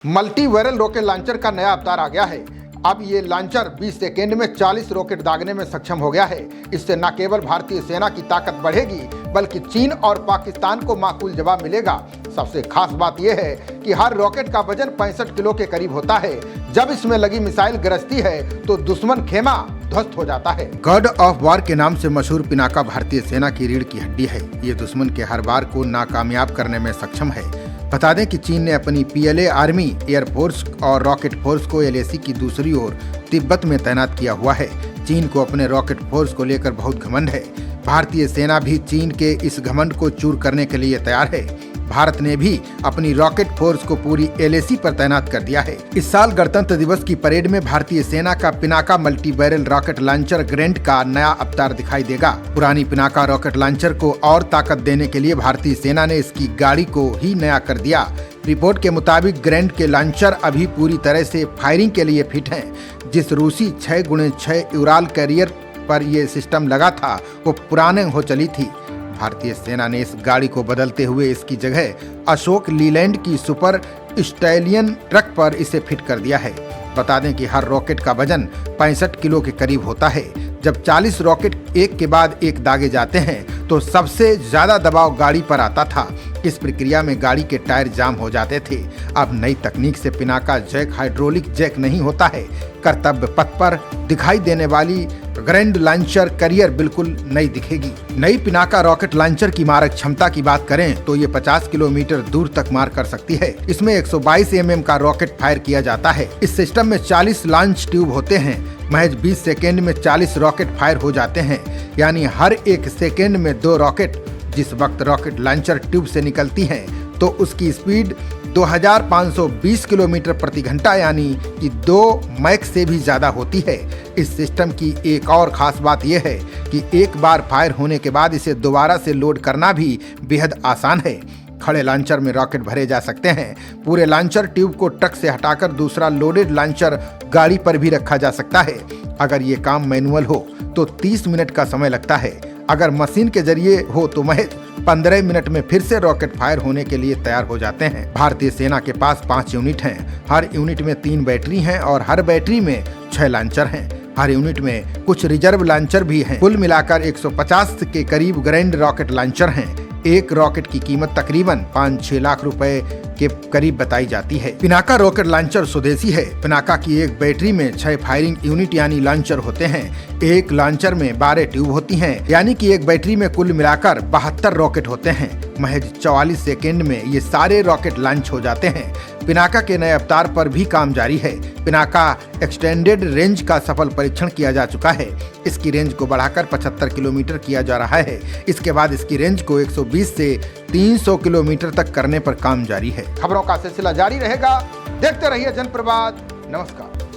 Multi barrel rocket launcher का नया अवतार आ गया है। अब ये लॉन्चर 20 सेकेंड में 40 रॉकेट दागने में सक्षम हो गया है। इससे न केवल भारतीय सेना की ताकत बढ़ेगी बल्कि चीन और पाकिस्तान को माकूल जवाब मिलेगा। सबसे खास बात यह है कि हर रॉकेट का वजन 65 किलो के करीब होता है। जब इसमें लगी मिसाइल गरजती है तो दुश्मन खेमा ध्वस्त हो जाता है। गॉड ऑफ वार के नाम से मशहूर पिनाका भारतीय सेना की रीढ़ की हड्डी है। ये दुश्मन के हर वार को नाकामयाब करने में सक्षम है। बता दें कि चीन ने अपनी पीएलए आर्मी, एयरफोर्स और रॉकेट फोर्स को एलएसी की दूसरी ओर तिब्बत में तैनात किया हुआ है। चीन को अपने रॉकेट फोर्स को लेकर बहुत घमंड है। भारतीय सेना भी चीन के इस घमंड को चूर करने के लिए तैयार है। भारत ने भी अपनी रॉकेट फोर्स को पूरी एलएसी पर तैनात कर दिया है। इस साल गणतंत्र दिवस की परेड में भारतीय सेना का Pinaka multi barrel rocket launcher grand का नया अवतार दिखाई देगा। पुरानी पिनाका रॉकेट लॉन्चर को और ताकत देने के लिए भारतीय सेना ने इसकी गाड़ी को ही नया कर दिया। रिपोर्ट के मुताबिक ग्रैंड के लॉन्चर अभी पूरी तरह से फायरिंग के लिए फिट हैं। जिस रूसी 6x6 यूराल कैरियर पर यह सिस्टम लगा था वो पुराने हो चली थी। भारतीय सेना ने इस गाड़ी को बदलते हुए इसकी जगह अशोक लीलैंड की सुपर स्टैलियन ट्रक पर इसे फिट कर दिया है। बता दें कि हर रॉकेट का वजन 65 किलो के करीब होता है। जब 40 रॉकेट एक के बाद एक दागे जाते हैं तो सबसे ज्यादा दबाव गाड़ी पर आता था। इस प्रक्रिया में गाड़ी के टायर जाम हो जाते थे। अब नई तकनीक से पिनाका जैक हाइड्रोलिक जैक नहीं होता है। कर्तव्य पथ पर दिखाई देने वाली ग्रैंड लॉन्चर कैरियर बिल्कुल नई दिखेगी। नई पिनाका रॉकेट लॉन्चर की मारक क्षमता की बात करें तो ये 50 किलोमीटर दूर तक मार कर सकती है। इसमें 122 mm का रॉकेट फायर किया जाता है। इस सिस्टम में 40 लॉन्च ट्यूब होते हैं। महज 20 सेकेंड में 40 रॉकेट फायर हो जाते हैं, यानी हर एक सेकेंड में 2 रॉकेट। जिस वक्त रॉकेट लॉन्चर ट्यूब से निकलती हैं तो उसकी स्पीड 2520 किलोमीटर प्रति घंटा यानी कि 2 मैक से भी ज्यादा होती है। इस सिस्टम की एक और खास बात यह है कि एक बार फायर होने के बाद इसे दोबारा से लोड करना भी बेहद आसान है। खड़े लॉन्चर में रॉकेट भरे जा सकते हैं। पूरे लॉन्चर ट्यूब को ट्रक से हटाकर दूसरा लोडेड लॉन्चर गाड़ी पर भी रखा जा सकता है। अगर ये काम मैनुअल हो तो 30 मिनट का समय लगता है। अगर मशीन के जरिए हो तो महज 15 मिनट में फिर से रॉकेट फायर होने के लिए तैयार हो जाते हैं। भारतीय सेना के पास 5 यूनिट हैं। हर यूनिट में 3 बैटरी हैं और हर बैटरी में 6 लॉन्चर हैं। हर यूनिट में कुछ रिजर्व लॉन्चर भी हैं। कुल मिलाकर 150 के करीब ग्रैंड रॉकेट लॉन्चर हैं। एक रॉकेट की कीमत तकरीबन 5-6 लाख रुपए के करीब बताई जाती है। पिनाका रॉकेट लॉन्चर स्वदेशी है। पिनाका की एक बैटरी में 6 फायरिंग यूनिट यानी लॉन्चर होते हैं। एक लॉन्चर में 12 ट्यूब होती हैं, यानी कि एक बैटरी में कुल मिलाकर 72 रॉकेट होते हैं। महज 44 सेकेंड में ये सारे रॉकेट लॉन्च हो जाते हैं। पिनाका के नए अवतार पर भी काम जारी है। पिनाका एक्सटेंडेड रेंज का सफल परीक्षण किया जा चुका है। इसकी रेंज को बढ़ाकर 75 किलोमीटर किया जा रहा है। इसके बाद इसकी रेंज को 120 से 300 किलोमीटर तक करने पर काम जारी है। खबरों का सिलसिला जारी रहेगा। देखते रहिए जनप्रवाद। नमस्कार।